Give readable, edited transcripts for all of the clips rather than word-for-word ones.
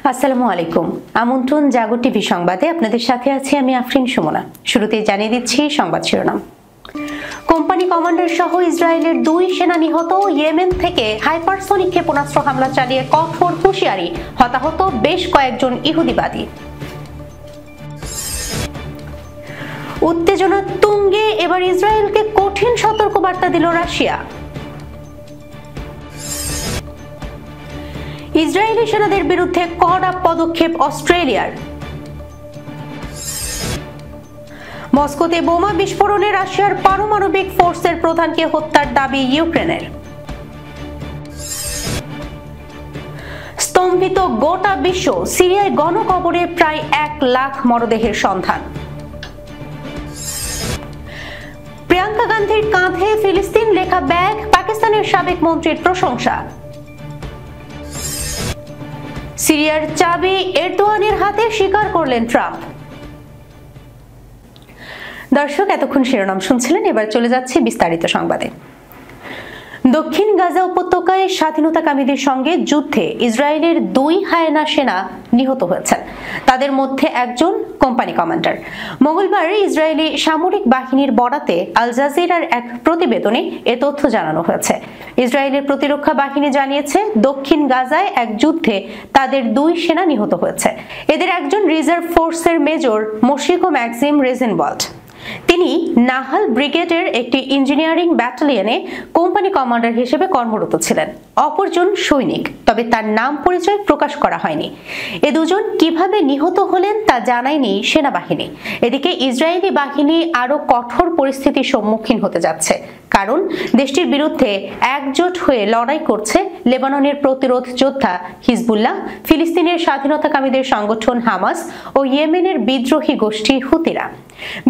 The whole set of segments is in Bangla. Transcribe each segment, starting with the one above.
আসসালামু আলাইকুম। আমন্ত্রণ জাগো টিভি সংবাদে আপনাদের সাথে আছি আমি আফরিন সুমনা। শুরুতেই জানিয়ে দিচ্ছি সংবাদ শিরোনাম। কোম্পানি কমান্ডার সহ ইসরায়েলের 2 সেনা নিহত। ইয়েমেন থেকে হাইপারসনিক ক্ষেপণাস্ত্র হামলা চালিয়ে কঠোর হুঁশিয়ারি, হতাহত বেশ কয়েকজন ইহুদিবাদী। উত্তেজনা তুঙ্গে, এবার ইসরায়েলকে কঠিন সতর্কবার্তা দিল রাশিয়া। ইসরায়েলি সেনাদের বিরুদ্ধে কড়া পদক্ষেপ অস্ট্রেলিয়ার। মস্কোতে বোমা বিস্ফোরণে রাশিয়ার পারমাণবিক ফোর্সের প্রধানকে হত্যার দাবি ইউক্রেনের। স্তম্ভিত গোটা বিশ্ব, সিরিয়ায় গণকবরে প্রায় 1 লাখ মরদেহের সন্ধান। প্রিয়াঙ্কা গান্ধীর কাঁধে ফিলিস্তিন লেখা ব্যাগ, পাকিস্তানের সাবেক মন্ত্রীর প্রশংসা। সিরিয়ার চাবি এরদোয়ানের হাতে, স্বীকার করলেন ট্রাম্প। দর্শক, এতক্ষণ শিরোনাম শুনছিলেন, এবার চলে যাচ্ছে বিস্তারিত সংবাদে। দক্ষিণ গাজা উপত্যকায় স্বাধীনতাকামীদের সঙ্গে যুদ্ধে ইসরায়েলের 2 হায়েনা সেনা নিহত হয়েছেন। তাদের মধ্যে একজন কোম্পানি কমান্ডার। মঙ্গলবার ইসরায়েলি সামরিক বাহিনীর বরাতে আল জাজিরার এক প্রতিবেদনে এ তথ্য জানানো হয়েছে। ইসরায়েলের প্রতিরক্ষা বাহিনী জানিয়েছে, দক্ষিণ গাজায় এক যুদ্ধে তাদের 2 সেনা নিহত হয়েছে। এদের একজন রিজার্ভ ফোর্সের মেজর মোশিকো ম্যাক্সিম রেজেনওয়াল্ড। তিনি নাহাল ব্রিগেডের একটি ইঞ্জিনিয়ারিং ব্যাটালিয়নে কোম্পানি কমান্ডার হিসেবে কর্মরত ছিলেন। অপরজন সৈনিক, তবে তার নাম পরিচয় প্রকাশ করা হয়নি। এ দুজন কিভাবে নিহত হলেন তা জানায়নি সেনাবাহিনী। এদিকে ইসরায়েলি বাহিনী আরো কঠোর পরিস্থিতির সম্মুখীন হতে যাচ্ছে, কারণ দেশটির বিরুদ্ধে একজোট হয়ে লড়াই করছে লেবাননের প্রতিরোধ যোদ্ধা হিজবুল্লাহ, ফিলিস্তিনের স্বাধীনতাকামীদের সংগঠন হামাস ও ইয়েমেনের বিদ্রোহী গোষ্ঠী হুতিরা।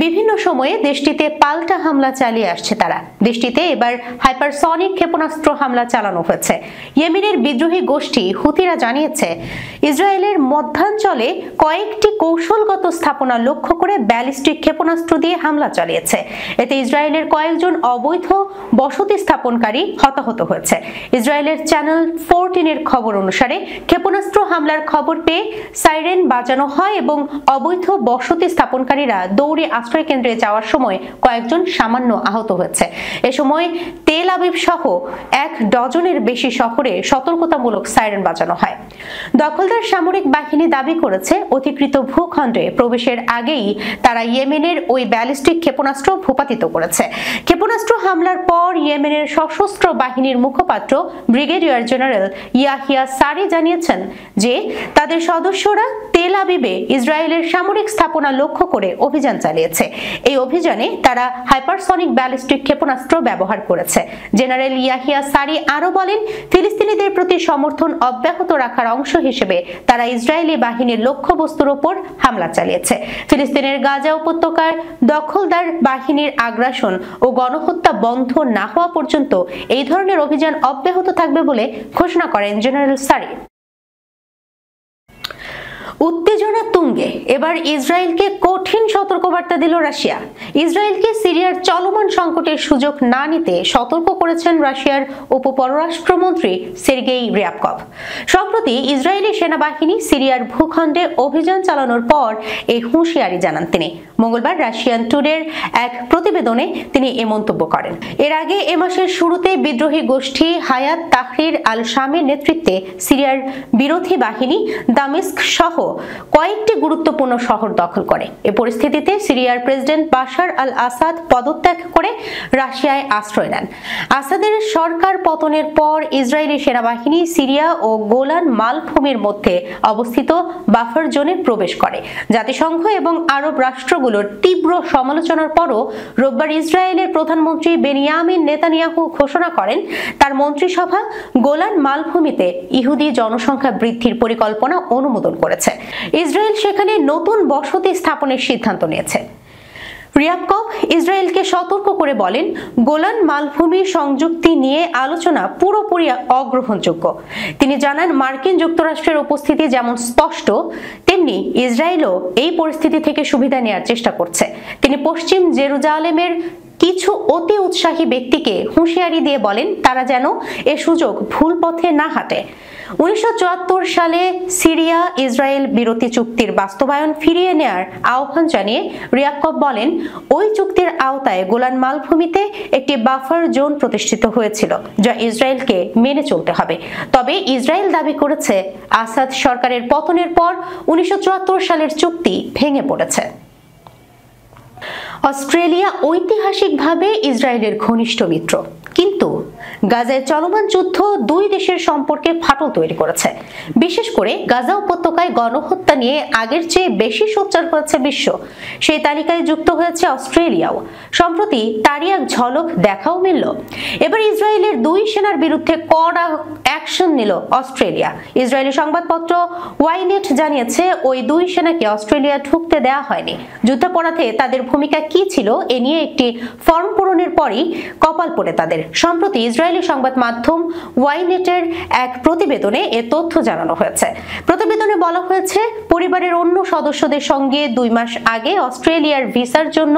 বিভিন্ন সময়ে দেশটিতে পাল্টা হামলা চালিয়ে আসছে তারা। দেশটিতে এবার হাইপারসনিক ক্ষেপণাস্ত্র হামলা চালানো হয়েছে। ইয়েমেনের বিদ্রোহী গোষ্ঠী হুতিরা জানিয়েছে, ইসরায়েলের মধ্যাঞ্চলে কয়েকটি কৌশলগত স্থাপনা লক্ষ্য করে ব্যালিস্টিক ক্ষেপণাস্ত্র দিয়ে হামলা চালিয়েছে। এতে ইসরায়েলের কয়েকজন অবৈধ বসতি স্থাপনকারী হতাহত হয়েছে। ইসরায়েলের চ্যানেল 14 এর খবর অনুসারে ক্ষেপণাস্ত্র হামলার খবর পেয়ে সাইরেন বাজানো হয় এবং অবৈধ বসতি স্থাপনকারীরা দৌড়ে আশ্রয় কেন্দ্রে যাওয়ার সময় কয়েকজন সামান্য আহত হয়েছে। এ সময় তেল আবিব সহ 1 ডজনের বেশি শহরে সতর্কতামূলক সাইরেন বাজানো হয়। দখলদার সামরিক বাহিনী দাবি করেছে, অধিকৃত ভূখণ্ডে প্রবেশের আগেই তারা ইয়েমেনের ওই ব্যালিস্টিক ক্ষেপণাস্ত্র ভূপাতিত করেছে। ক্ষেপণাস্ত্র হামলার পর ইয়েমেনের সশস্ত্র বাহিনীর মুখপাত্র ব্রিগেডিয়ার জেনারেল ইয়াহিয়া সারি জানিয়েছেন যে তাদের সদস্যরা তেল আবিবে ইসরায়েলের সামরিক স্থাপনা লক্ষ্য করে অভিযান চালিয়েছে। এই অভিযানে তারা হাইপারসনিক ব্যালিস্টিক ক্ষেপণাস্ত্র ব্যবহার করেছে। জেনারেল ইয়াহিয়া সারি আরো বলেন, ফিলিস্তিনিদের প্রতি সমর্থন অব্যাহত রাখার অংশ হিসেবে তারা ইসরায়েলি বাহিনীর লক্ষ্যবস্তুর উপর হামলা চালিয়েছে। ফিলিস্তিনের গাজা উপত্যকার দখলদার বাহিনীর আগ্রাসন ও গণহত্যা বন্ধ না হওয়া পর্যন্ত এই ধরনের অভিযান অব্যাহত থাকবে বলে ঘোষণা করেন জেনারেল সারি। উত্তেজনা তুঙ্গে, এবার ইসরায়েলকে কঠিন সতর্কবার্তা দিল রাশিয়া। ইসরায়েলকে সিরিয়ার চলমান সংকটের সুযোগ না নিতে সতর্ক করেছেন রাশিয়ার উপপররাষ্ট্রমন্ত্রী সের্গেই রিয়াবকভ। সম্প্রতি ইসরায়েলি সেনাবাহিনী সিরিয়ার ভূখণ্ডে অভিযান চালানোর পর এই হুঁশিয়ারি জানান তিনি। মঙ্গলবার রাশিয়ান টুডের এক প্রতিবেদনে তিনি এ মন্তব্য করেন। এর আগে এ মাসের শুরুতে বিদ্রোহী গোষ্ঠী হায়াত তাহরির আল শামের নেতৃত্বে সিরিয়ার বিরোধী বাহিনী দামেস্ক সহ কয়েকটি গুরুত্বপূর্ণ শহর দখল করে। এ পরিস্থিতিতে সিরিয়ার প্রেসিডেন্ট বাশার আল আসাদ পদত্যাগ করে রাশিয়ায় আশ্রয় নেন। আসাদের সরকার পতনের পর ইসরায়েলি সেনাবাহিনী সিরিয়া ও গোলান মালভূমির মধ্যে অবস্থিত বাফার জোনে প্রবেশ করে। জাতিসংঘ এবং আরব রাষ্ট্রগুলোর তীব্র সমালোচনার পরও রোববার ইসরায়েলের প্রধানমন্ত্রী বেনিয়ামিন নেতানিয়াহু ঘোষণা করেন, তার মন্ত্রিসভা গোলান মালভূমিতে ইহুদি জনসংখ্যা বৃদ্ধির পরিকল্পনা অনুমোদন করেছে। ইসরায়েল সেখানে নতুন বসতি স্থাপনের সিদ্ধান্ত নিয়েছে। রিয়াবকভ ইসরায়েলকে সতর্ক করে বলেন, গোলান মালভূমি সংযুক্তি নিয়ে আলোচনা পুরোপুরি অগ্রহণযোগ্য। তিনি জানান, মার্কিন যুক্তরাষ্ট্রের উপস্থিতি যেমন স্পষ্ট, তেমনি ইসরায়েলও এই পরিস্থিতি থেকে সুবিধা নেওয়ার চেষ্টা করছে। তিনি পশ্চিম জেরুজালেমের কিছু অতি উৎসাহী ব্যক্তিকে হুঁশিয়ারি দিয়ে বলেন, তারা যেন এ সুযোগ ভুল পথে না হাঁটে। 1974 সালে সিরিয়া ইসরায়েল বিরতি চুক্তির বাস্তবায়ন ফিরিয়ে নেয়ার আহ্বান জানিয়ে রিয়াকভ বলেন, ওই চুক্তির আওতায় গোলান মালভূমিতে একটি বাফার জোন প্রতিষ্ঠিত হয়েছিল যা ইসরায়েলকে মেনে চলতে হবে। তবে ইসরায়েল দাবি করেছে আসাদ সরকারের পতনের পর 1974 সালের চুক্তি ভেঙে পড়েছে। অস্ট্রেলিয়া ঐতিহাসিকভাবে ইসরায়েলের ঘনিষ্ঠ মিত্র, কিন্তু গাজায় চলমান যুদ্ধ দুই দেশের সম্পর্কে ফাটল তৈরি করেছে। বিশেষ করে গাজা উপত্যকায় গণহত্যা নিয়ে আগের চেয়ে বেশি সোচ্চার হয়েছে বিশ্ব। সেই তালিকায় যুক্ত হয়েছে অস্ট্রেলিয়াও। সম্প্রতি তারই এক ঝলক দেখাও মিলল। এবার ইসরায়েলের দুই সেনার বিরুদ্ধে কড়া অ্যাকশন নিল অস্ট্রেলিয়া। ইসরায়েলি সংবাদপত্র ওয়াইনেট জানিয়েছে, ওই দুই সেনাকে অস্ট্রেলিয়া ঢুকতে দেওয়া হয়নি। যুদ্ধাপরাধে তাদের ভূমিকা কি ছিল এ নিয়ে একটি ফর্ম পূরণের পরই কপাল পড়ে তাদের। সম্প্রতি ইসরায়েলি সংবাদ মাধ্যম ওয়াইনেটের এক প্রতিবেদনে এ তথ্য জানানো হয়েছে। প্রতিবেদনে বলা হয়েছে, পরিবারের অন্য সদস্যদের সঙ্গে 2 মাস আগে অস্ট্রেলিয়ার ভিসার জন্য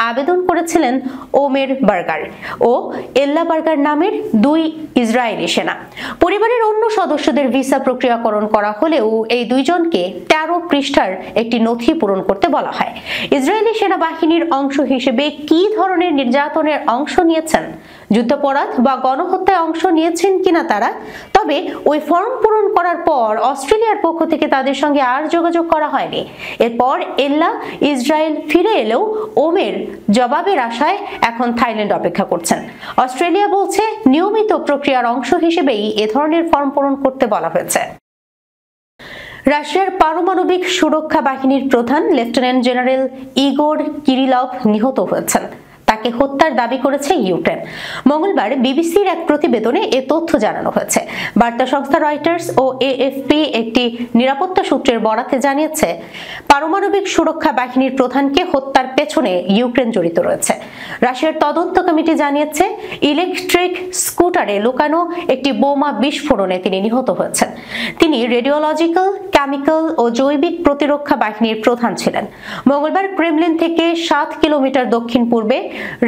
আবেদন করেছিলেন ওমের বার্গার ও এল্লা বার্গার নামের 2 ইসরায়েলি সেনা। পরিবারের অন্য সদস্যদের ভিসা প্রক্রিয়াকরণ করা হলেও এই দুইজনকে 13 পৃষ্ঠার একটি নথি পূরণ করতে বলা হয়। ইসরায়েলি সেনাবাহিনীর অংশ হিসেবে কি ধরনের নির্যাতনের অংশ নিয়েছেন, যুদ্ধাপরাধ বা গণহত্যায় অংশ নিয়েছেন কিনা তারা, তবে ওই ফর্ম পূরণ করার পর অস্ট্রেলিয়ার পক্ষ থেকে তাদের সঙ্গে আর যোগাযোগ করা হয়নি। এরপর এল্লা ইসরায়েল ফিরে এলেও ওমের জবাবের আশায় এখন থাইল্যান্ড অপেক্ষা করছেন। অস্ট্রেলিয়া বলছে, নিয়মিত প্রক্রিয়ার অংশ হিসেবেই এ ধরনের ফর্ম পূরণ করতে বলা হয়েছে। রাশিয়ার পারমাণবিক সুরক্ষা বাহিনীর প্রধান লেফটেন্যান্ট জেনারেল ইগোর কিরিলভ নিহত হয়েছেন। তাকে হত্যার দাবি করেছে ইউক্রেন। মঙ্গলবার বিবিসির এক প্রতিবেদনে এ তথ্য জানানো হয়েছে। বার্তা সংস্থা রয়টার্স ও এএফপি একটি নিরাপত্তা সূত্রের বরাতে জানিয়েছে, পারমাণবিক সুরক্ষা বাহিনীর প্রধানকে হত্যার পেছনে ইউক্রেন জড়িত রয়েছে। রাশিয়ার তদন্ত কমিটি জানিয়েছে, ইলেকট্রিক স্কুটারে লুকানো একটি বোমা বিস্ফোরণে তিনি নিহত হয়েছেন। তিনি রেডিওলজিক্যাল, কেমিক্যাল ও জৈবিক প্রতিরক্ষা বাহিনীর প্রধান ছিলেন। মঙ্গলবার ক্রেমলিন থেকে 7 কিলোমিটার দক্ষিণ পূর্বে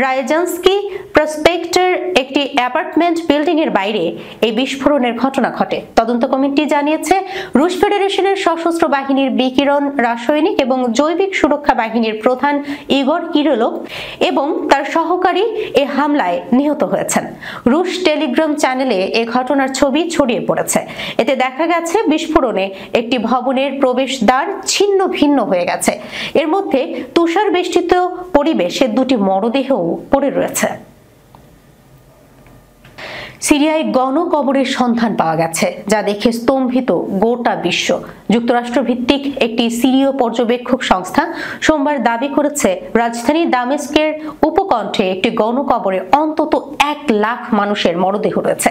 রায়জানস্কি প্রসপেক্টের একটি অ্যাপার্টমেন্ট বিল্ডিং এর বাইরে এই বিস্ফোরণের ঘটনা ঘটে। তদন্ত কমিটি জানিয়েছে, রুশ ফেডারেশনের সশস্ত্র বাহিনীর বিকিরণ, রাসায়নিক এবং জৈবিক সুরক্ষা বাহিনীর প্রধান ইগর কিরিলভ এবং তার সহকারী এ হামলায় নিহত হয়েছেন। রুশ টেলিগ্রাম চ্যানেলে এ ঘটনার ছবি ছড়িয়ে পড়েছে। এতে দেখা গেছে বিস্ফোরণে একটি ভবনের প্রবেশদ্বার ছিন্ন ভিন্ন হয়ে গেছে। এর মধ্যে তুষার বেষ্টিত পরিবেশে 2টি মরদেহও পড়ে রয়েছে। সিরিয়ায় গণকবরের সন্ধান পাওয়া গেছে, যা দেখে স্তম্ভিত গোটা বিশ্ব। যুক্তরাষ্ট্র ভিত্তিক একটি সিরীয় পর্যবেক্ষক সংস্থা সোমবার দাবি করেছে, রাজধানী দামেস্কের উপকণ্ঠে একটি গণকবরে অন্তত 1 লাখ মানুষের মরদেহ রয়েছে।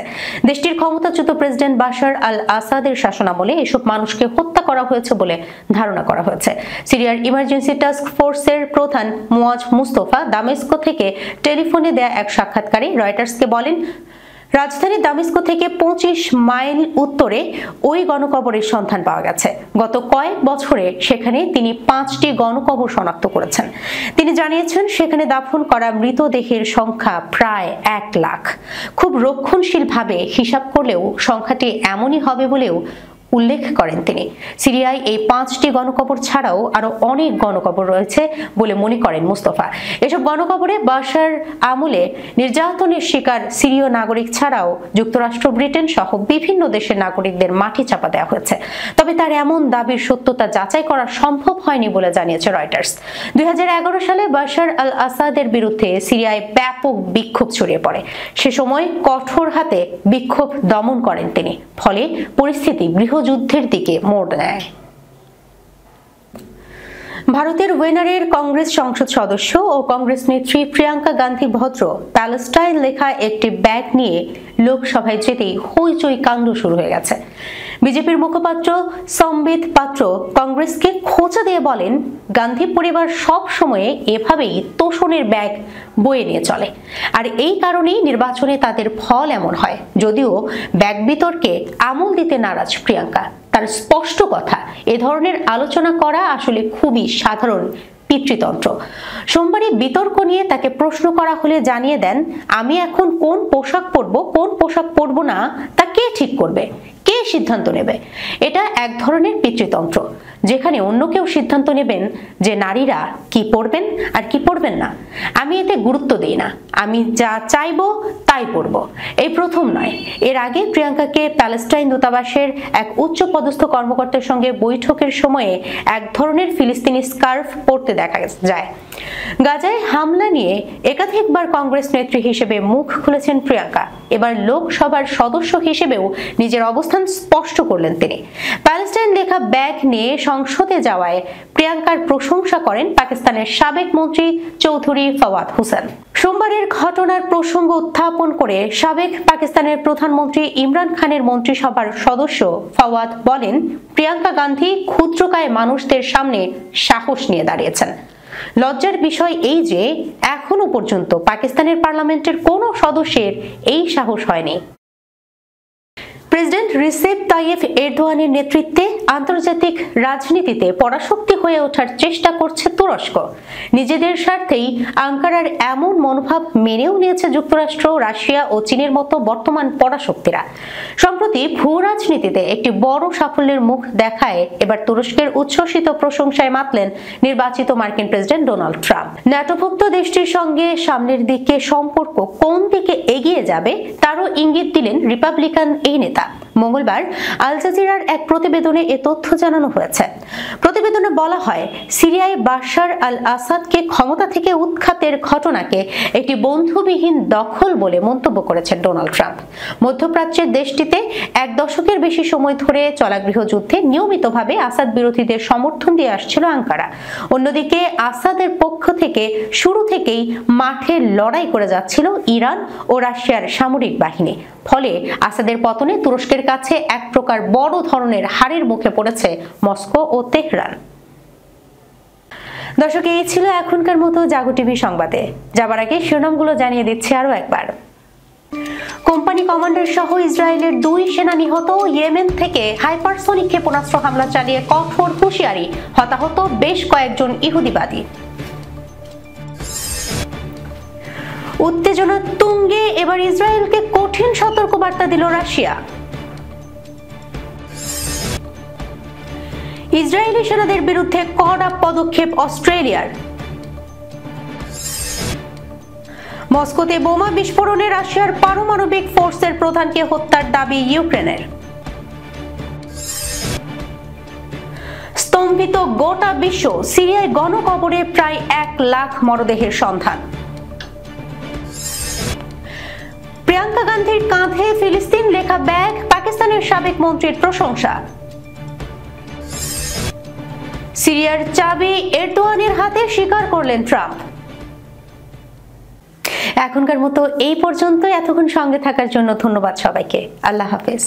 দেশটির ক্ষমতাচ্যুত প্রেসিডেন্ট বাশার আল আসাদের শাসনামলে এসব মানুষকে হত্যা করা হয়েছে বলে ধারণা করা হয়েছে। সিরিয়ার ইমার্জেন্সি টাস্ক ফোর্সের প্রধান মুয়াজ মুস্তফা দামেস্ক থেকে টেলিফোনে দেয়া এক সাক্ষাৎকারে রয়টার্সকে বলেন, রাজধানী দামেস্ক থেকে 25 মাইল উত্তরে ওই গণকবরের সন্ধান পাওয়া গেছে। গত কয়েক বছরে সেখানে তিনি 5টি গণকবর শনাক্ত করেছেন। তিনি জানিয়েছেন, সেখানে দাফন করা মৃতদেহের সংখ্যা প্রায় 1 লাখ। খুব রক্ষণশীলভাবে হিসাব করলেও সংখ্যাটি এমনই হবে বলেও উল্লেখ করেন তিনি। সিরিয়ায় এই 5টি গণকবর ছাড়াও আরো অনেক গণকবর রয়েছে বলে মনে করেন মুস্তফা। এসব গণকবরে বাশার আমলে নির্যাতনের শিকার সিরীয় নাগরিক ছাড়াও যুক্তরাষ্ট্র, ব্রিটেন সহ বিভিন্ন দেশের নাগরিকদের মাটি চাপা দেওয়া হয়েছে। তবে তার এমন দাবির সত্যতা যাচাই করা সম্ভব হয়নি বলে জানিয়েছে রয়টার্স। 2011 সালে বাশার আল আসাদের বিরুদ্ধে সিরিয়ায় ব্যাপক বিক্ষোভ ছড়িয়ে পড়ে। সে সময় কঠোর হাতে বিক্ষোভ দমন করেন তিনি, ফলে পরিস্থিতি গৃহযুদ্ধের দিকে মোড় নেয়। ভারতের ওয়েনারের কংগ্রেস সংসদ সদস্য ও কংগ্রেস নেত্রী প্রিয়াঙ্কা গান্ধী ভদ্র প্যালেস্টাইন লেখা একটি ব্যাগ নিয়ে লোকসভায় যেতেই হইচই কাণ্ড শুরু হয়ে গেছে। বিজেপির মুখপাত্র সম্বিত পাত্র কংগ্রেসকে খোঁচা দিয়ে বলেন, গান্ধী পরিবার সব সময়ে এভাবেই তোষণের ব্যাগ বয়ে নিয়ে চলে, আর এই কারণেই নির্বাচনে তাদের ফল এমন হয়। যদিও ব্যাগ বিতর্কে আমল দিতে নারাজ প্রিয়াঙ্কা, তার স্পষ্ট কথা, এ ধরনের আলোচনা করা আসলে খুবই সাধারণ পিতৃতন্ত্র। সোমবারই বিতর্ক নিয়ে তাকে প্রশ্ন করা হলে জানিয়ে দেন, আমি এখন কোন পোশাক পরবো, কোন পোশাক পরবো না তা কে ঠিক করবে? কে সিদ্ধান্ত নেবে। এটা এক ধরনের পিতৃতন্ত্র, যেখানে অন্য কেউ সিদ্ধান্ত নেবেন যে নারীরা কি পড়বেন আর কি পড়বেন না। আমি এতে গুরুত্ব দিই না, আমি যা চাইবো তাই পড়ব। এই প্রথম নয়, এর আগে প্রিয়াঙ্কাকে প্যালেস্টাইন দূতাবাসের এক উচ্চ পদস্থ কর্মকর্তার সঙ্গে বৈঠকের সময়ে এক ধরনের ফিলিস্তিনি স্কার্ফ পরতে দেখা যায়। গাজায় হামলা নিয়ে একাধিকবার কংগ্রেস নেত্রী হিসেবে মুখ খুলেছেন প্রিয়াঙ্কা। এবার লোকসভার সদস্য হিসেবেও নিজের অবস্থান স্পষ্ট করলেন তিনি। প্যালেস্টাইন লেখা ব্যাগ নিয়ে সংসদে যাওয়ায় প্রিয়াঙ্কার প্রশংসা করেন পাকিস্তানের সাবেক মন্ত্রী চৌধুরী ফাওয়াদ হোসেন। সোমবারের ঘটনার প্রসঙ্গ উত্থাপন করে সাবেক পাকিস্তানের প্রধানমন্ত্রী ইমরান খানের মন্ত্রিসভার সদস্য ফাওয়াদ বলেন, প্রিয়াঙ্কা গান্ধী ক্ষুদ্রকায় মানুষদের সামনে সাহস নিয়ে দাঁড়িয়েছেন। লজ্জার বিষয় এই যে এখনো পর্যন্ত পাকিস্তানের পার্লামেন্টের কোনো সদস্যের এই সাহস হয়নি। প্রেসিডেন্ট রিসেপ তাইয়েপ এরদোয়ানের নেতৃত্বে আন্তর্জাতিক রাজনীতিতে পরাশক্তি হয়ে ওঠার চেষ্টা করছে তুরস্ক। নিজেদের স্বার্থেই আঙ্কারার এমন মনোভাব মেনেও নিয়েছে যুক্তরাষ্ট্র, রাশিয়া ও চীনের মতো বর্তমান পরাশক্তিরা। সম্প্রতি ভূ রাজনীতিতে একটি বড় সাফল্যের মুখ দেখায় এবার তুরস্কের উচ্ছ্বসিত প্রশংসায় মাতলেন নির্বাচিত মার্কিন প্রেসিডেন্ট ডোনাল্ড ট্রাম্প। ন্যাটোভুক্ত দেশটির সঙ্গে সামনের দিকে সম্পর্ক কোন দিকে এগিয়ে যাবে তারও ইঙ্গিত দিলেন রিপাবলিকান এই নেতা। মঙ্গলবার আল জাজিরার এক প্রতিবেদনে এ তথ্য জানানো হয়েছে। প্রতিবেদনে বলা হয়, সিরিয়ায় বাশার আল আসাদকে ক্ষমতা থেকে উৎখাতের ঘটনাকে একটি বন্ধুবিহীন দখল বলে মন্তব্য করেছেন ডোনাল্ড ট্রাম্প। মধ্যপ্রাচ্যের দেশটিতে এক দশকের বেশি সময় ধরে চলা গৃহযুদ্ধে নিয়মিতভাবে আসাদ বিরোধীদের সমর্থন দিয়ে আসছিল আঙ্কারা। অন্যদিকে আসাদের পক্ষ থেকে শুরু থেকেই মাঠে লড়াই করে যাচ্ছিল ইরান ও রাশিয়ার সামরিক বাহিনী। ফলে আসাদের পতনে তুরস্কের কাছে এক প্রকার বড় ধরনের হারের মুখে পড়েছে মস্কো ও তেহরান। দর্শক, এই ছিল এখনকার মতো জাগো টিভি সংবাদে। যাবার আগে শিরোনামগুলো জানিয়ে দিচ্ছি আরো একবার। কোম্পানি কমান্ডার সহ ইসরায়েলের 2 সেনা নিহত। ইয়েমেন থেকে হাইপারসনিক ক্ষেপণাস্ত্র হামলা চালিয়ে কঠোর হুঁশিয়ারি, হতাহত বেশ কয়েকজন ইহুদিবাদী। উত্তেজনা তুঙ্গে, এবার ইসরায়েলকে কঠিন সতর্কবার্তা দিল রাশিয়া। ইসরায়েলি সেনাদের বিরুদ্ধে কড়া পদক্ষেপ অস্ট্রেলিয়ার। মস্কোতে বোমা বিস্ফোরণে রাশিয়ার পারমাণবিক ফোর্সের প্রধানকে হত্যার দাবি ইউক্রেনের। স্তম্ভিত গোটা বিশ্ব, সিরিয়ায় গণকবরে প্রায় 1 লাখ মরদেহের সন্ধান। প্রিয়াঙ্কা গান্ধীর কাঁধে ফিলিস্তিন লেখা ব্যাগ, পাকিস্তানের সাবেক মন্ত্রীর প্রশংসা। সিরিয়ার চাবি এরদোয়ানের হাতে, স্বীকার করলেন ট্রাম্প। এখনকার মতো এই পর্যন্ত। এতক্ষণ সঙ্গে থাকার জন্য ধন্যবাদ সবাইকে। আল্লাহ হাফেজ।